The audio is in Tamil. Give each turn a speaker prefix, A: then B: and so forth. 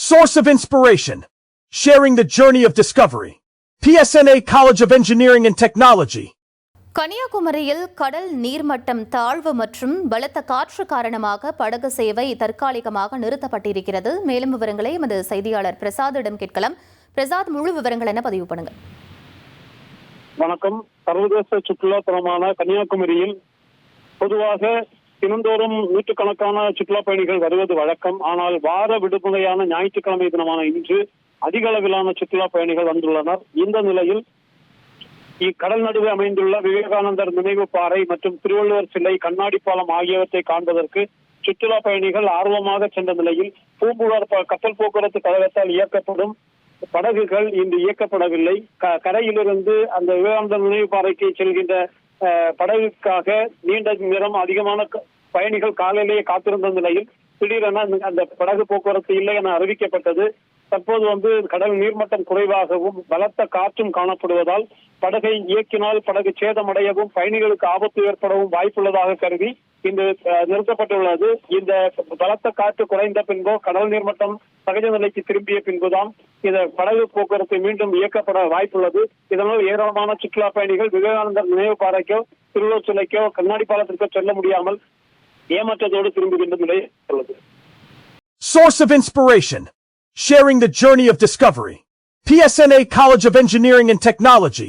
A: Source of inspiration. Sharing the journey of discovery. PSNA College of Engineering and Technology.
B: கன்னியாகுமரியில் கடல் நீர்மட்டம் தாழ்வு மற்றும் பலத்த காற்று காரணமாக படகு சேவை தற்காலிகமாக நிறுத்தப்பட்டிருக்கிறது. மேலும் விவரங்களை எமது செய்தியாளர் பிரசாத்திடம் கேட்கலாம். பிரசாத், முழு விவரங்கள் என்ன பதிவு பண்ணுங்க.
C: வணக்கம். சர்வதேச சுற்றுலா தலமான கன்னியாகுமரியில் பொதுவாக தினந்தோறும் நூற்றுக்கணக்கான சுற்றுலா பயணிகள் வருவது வழக்கம். ஆனால் வார விடுமுறையான ஞாயிற்றுக்கிழமை தினமான இன்று அதிக அளவிலான சுற்றுலா பயணிகள் வந்துள்ளனர். இந்த நிலையில் இக்கடல் நடுவே அமைந்துள்ள விவேகானந்தர் நினைவு பாறை மற்றும் திருவள்ளுவர் சிலை, கண்ணாடி பாலம் ஆகியவற்றை காண்பதற்கு சுற்றுலா பயணிகள் ஆர்வமாக சென்ற நிலையில் பூம்புகார் கப்பல் போக்குவரத்து கழகத்தால் இயக்கப்படும் படகுகள் இன்று இயக்கப்படவில்லை. கரையிலிருந்து அந்த விவேகானந்தர் நினைவு பாறைக்கு செல்கின்ற படகுக்காக நீண்ட நேரம் அதிகமான பயணிகள் காலையிலேயே காத்திருந்த நிலையில் திடீரென அந்த படகு போக்குவரத்து இல்லை என அறிவிக்கப்பட்டது. தற்போது கடல் நீர்மட்டம் குறைவாகவும் பலத்த காற்றும் காணப்படுவதால் படகை இயக்கினால் படகு சேதமடையவும் பயணிகளுக்கு ஆபத்து ஏற்படவும் வாய்ப்புள்ளதாக கருதி இன்று நிறுத்தப்பட்டுள்ளது. இந்த பலத்த காற்று குறைந்த பின்போ கடல் நீர்மட்டம் சகஜ நிலைக்கு திரும்பிய பின்புதான் இந்த படகு போக்குவரத்து மீண்டும் இயக்கப்பட வாய்ப்புள்ளது. இதனால் ஏராளமான சுற்றுலா பயணிகள் விவேகானந்தர் நினைவு பாறைக்கோ, திருவள்ளுவர் சிலைக்கோ, கண்ணாடி பாலத்திற்கோ செல்ல முடியாமல் ஏமாற்றத்தோடு திரும்புகின்ற நிலை உள்ளது.
A: Source of inspiration. Sharing the journey of discovery. PSNA College of Engineering and Technology.